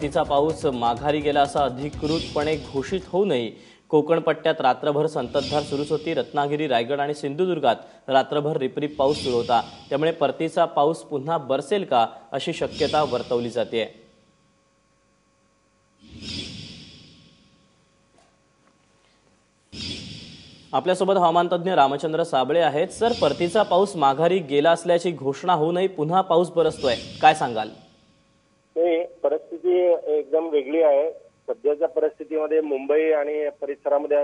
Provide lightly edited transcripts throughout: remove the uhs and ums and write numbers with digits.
परतीचा पाऊस माघारी गेला असा अधिकृतपणे घोषित होऊनही कोकण पट्ट्यात रात्रभर संततधार सुरूच होती। रत्नागिरी, रायगड आणि सिंधुदुर्गात रात्रभर रिपरिप पाऊस सुरू होता। त्यामुळे परतीचा पाऊस पुन्हा बरसेल का अशी शक्यता वर्तवली जाते। आपल्यासोबत हवामान तज्ञ रामचंद्र साबळे आहेत। सर, परतीचा पाऊस माघारी गेला असल्याची घोषणा होऊनही पुन्हा पाऊस बरसतोय, काय सांगाल? परिस्थिती एकदम वेगळी आहे। सध्याच्या परिस्थितीमध्ये मुंबई आणि परिसरामध्ये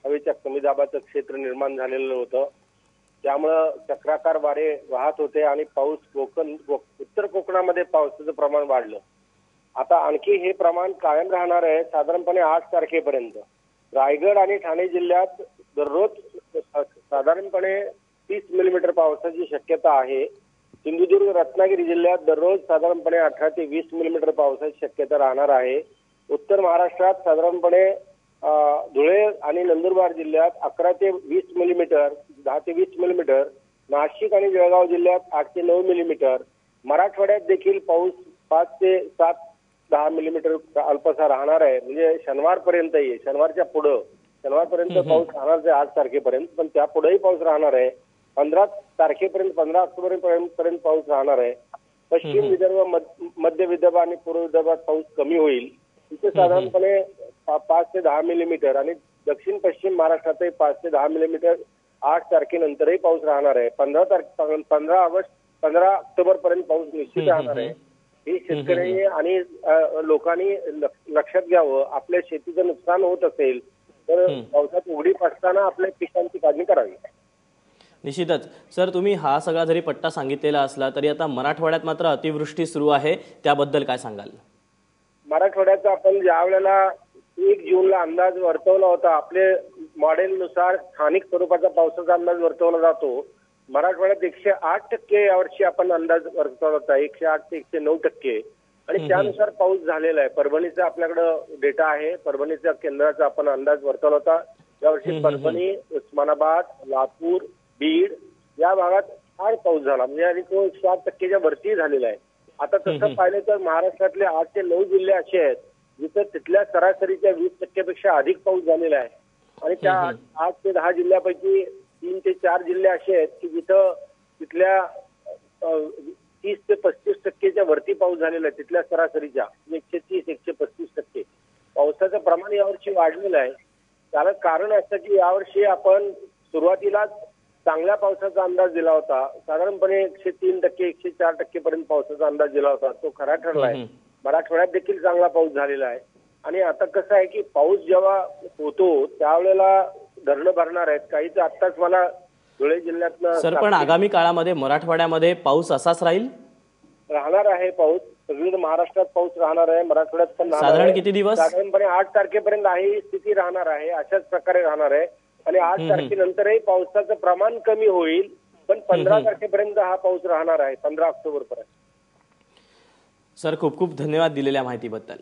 हवेच्या कमी दाबाचं क्षेत्र निर्माण झालेलं होतं। त्यामुळे चक्राकार वारे वाहत होते आणि पाऊस उत्तर कोकणामध्ये पावसाचं प्रमाण वाढलं। आता आणखी हे प्रमाण कायम राहणार आहे साधारणपणे 8 तारखेपर्यंत। रायगड आणि ठाणे जिल्ह्यात दररोज साधारणपणे 30 मिलीमीटर पावसाची शक्यता आहे। सिंधुदुर्ग, रत्नागिरी जिल्ह्यात दररोज साधारणपणे 18 ते 20 मिलीमीटर पावसाची शक्यता राहणार आहे। उत्तर महाराष्ट्रात साधारणपणे धुळे आणि नंदुरबार जिल्ह्यात 11 ते 20 मिलीमीटर, 10 ते 20 मिलीमीटर, नाशिक आणि जळगाव जिल्ह्यात 8 ते 9 मिलीमीटर, मराठवाड्यात देखील पाऊस 5 ते 7-10 मिलीमीटर अल्पसा राहणार आहे। म्हणजे शनिवारपर्यंत येईल, शनिवारच्या पुढे शनिवारपर्यंत पाऊस राहणार आहे 8 तारखेपर्यंत, पण त्या पुढेही पाऊस राहणार आहे। 15 तारखेपर्यंत 15 ऑक्टोबरपर्यंत पाऊस राहणार आहे। पश्चिम विदर्भ, मध्य विदर्भ आणि पूर्व विदर्भात पाऊस कमी होईल। तिथे साधारणपणे 5 ते 10 मिलीमीटर आणि दक्षिण पश्चिम महाराष्ट्रातही 5 ते 10 मिलीमीटर 8 तारखेनंतरही पाऊस राहणार आहे। 15 ऑक्टोबर पर्यंत पाऊस निश्चित राहणार आहे। ही शेतकऱ्यांनी आणि लोकांनी लक्षात घ्यावं। आपल्या शेतीचं नुकसान होत असेल तर पावसात उघडीप असताना आपल्या पिकांची काळजी करावी। निश्चितच सर, तुम्ही हा सगळा जरी पट्टा सांगितलेला असला तरी आता मराठवाड्यात मात्र अतिवृष्टी सुरू आहे, त्याबद्दल काय सांगाल? मराठवाड्याचा आपण ज्या वेळेला 1 जूनला अंदाज वर्तवला होता, आपले मॉडेलनुसार स्थानिक स्वरूपाचा पावसाचा अंदाज वर्तवला जातो। मराठवाड्यात 108% यावर्षी आपण अंदाज वर्तवला होता, 108 ते 109%, आणि त्यानुसार पाऊस झालेला आहे। परभणीचा आपल्याकडे डेटा आहे, परभणीच्या केंद्राचा आपण अंदाज वर्तवला होता। यावर्षी परभणी, उस्मानाबाद, लातूर, बीड या भागात फार पाऊस झाला, म्हणजे आणि तो 108%च्या वरती झालेला आहे। आता तसं पाहिलं तर महाराष्ट्रातले 8 ते 9 जिल्हे असे आहेत जिथे तिथल्या सरासरीच्या 20% अधिक पाऊस झालेला आहे। आणि त्या 8 ते 10 जिल्ह्यापैकी 3 ते 4 जिल्हे असे आहेत की जिथं तिथल्या 30 ते 35%च्या वरती पाऊस झालेला आहे। तिथल्या सरासरीच्या 130-135% पावसाचं प्रमाण यावर्षी वाढलेलं आहे। त्याला कारण असं की यावर्षी आपण सुरुवातीला चांगल्या पावसाचा अंदाज दिला होता, साधारणपणे 103%, 104% पर्यंत पावसाचा अंदाज दिला होता, तो खरा ठरला आहे। मराठवाड्यात देखील चांगला पाऊस झालेला आहे। आणि आता कसं आहे की पाऊस जेव्हा होतो त्यावेळेला धरणं भरणार आहेत काही, तर आत्ताच मला धुळे जिल्ह्यातनं सर, पण आगामी काळामध्ये मराठवाड्यामध्ये पाऊस असाच राहणार आहे। पाऊस सगळीकडे महाराष्ट्रात पाऊस राहणार आहे, मराठवाड्यात पण साधारण किती दिवस? साधारणपणे 8 तारखेपर्यंत ही स्थिती राहणार आहे, अशाच प्रकारे राहणार आहे। आणि 8 तारखेनंतरही पावसाचं प्रमाण कमी होईल, पण 15 तारखेपर्यंत हा पाऊस राहणार आहे, 15 ऑक्टोबर पर्यंत। सर, खूप खूप धन्यवाद दिलेल्या माहितीबद्दल।